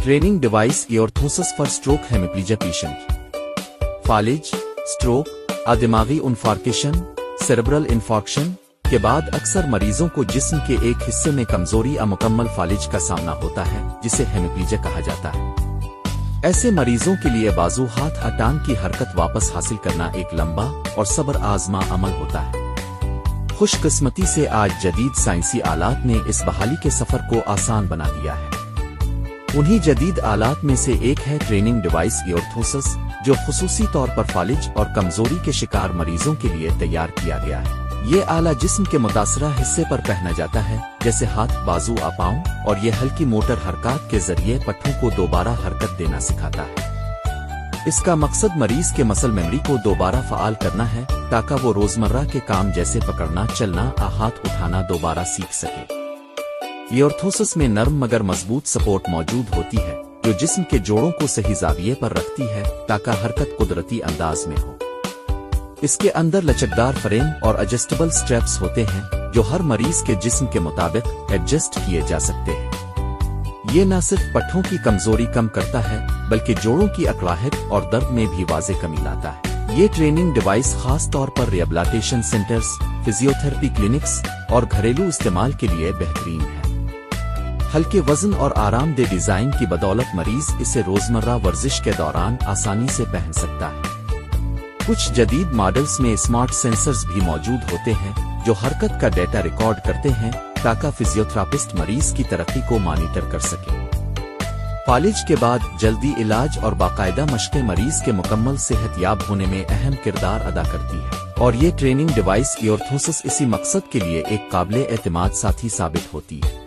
Training device orthosis for stroke hemiplegia patient. फालिज, stroke, दिमागी infarction, cerebral infarction के बाद अक्सर मरीजों को जिस्म के एक हिस्से में कमजोरी या मुकम्मल फालिज का सामना होता है, जिसे हेमिप्लीजिया कहा जाता है। ऐसे मरीजों के लिए बाजू, हाथ, टांग की हरकत वापस हासिल करना एक लंबा और सब्र आजमा अमल होता है। खुशकिस्मती से आज जदीद साइंसी आलात ने इस बहाली के सफर को आसान बना दिया है। उन्हीं जदीद आलात में से एक है ट्रेनिंग डिवाइस इयरथोसिस, जो खुसूसी तौर पर फालिज और कमजोरी के शिकार मरीजों के लिए तैयार किया गया है। ये आला जिस्म के मुतासरा हिस्से पर पहना जाता है, जैसे हाथ, बाजू, पांव, और ये हल्की मोटर हरकत के जरिए पट्टों को दोबारा हरकत देना सिखाता है। इसका मकसद मरीज के मसल मेमोरी को दोबारा फाल करना है, ताकि वो रोजमर्रा के काम जैसे पकड़ना, चलना, हाथ उठाना दोबारा सीख सके। इयरथोसिस में नरम मगर मजबूत सपोर्ट मौजूद होती है, जो जिस्म के जोड़ों को सही जाविये पर रखती है, ताकि हरकत कुदरती अंदाज में हो। इसके अंदर लचकदार फ्रेम और एडजस्टेबल स्ट्रैप्स होते हैं, जो हर मरीज के जिस्म के मुताबिक एडजस्ट किए जा सकते हैं। ये न सिर्फ पट्टों की कमजोरी कम करता है, बल्कि जोड़ों की अकड़ाहट और दर्द में भी वाज़े कमी लाता है। ये ट्रेनिंग डिवाइस खास तौर पर रिहेबिलिटेशन सेंटर्स, फिजियोथेरेपी क्लिनिक्स और घरेलू इस्तेमाल के लिए बेहतरीन है। हल्के वजन और आरामदेह डिजाइन की बदौलत मरीज इसे रोजमर्रा वर्जिश के दौरान आसानी से पहन सकता है। कुछ जदीद मॉडल्स में स्मार्ट सेंसर्स भी मौजूद होते हैं, जो हरकत का डेटा रिकॉर्ड करते हैं, ताकि फिजियोथेरापिस्ट मरीज की तरक्की को मॉनिटर कर सके। फालिज के बाद जल्दी इलाज और बाकायदा मशक़ें मरीज के मुकम्मल सेहत याब होने में अहम किरदार अदा करती है, और ये ट्रेनिंग डिवाइस इयरथोसिस इसी मकसद के लिए एक काबिल एतमाद साथी साबित होती है।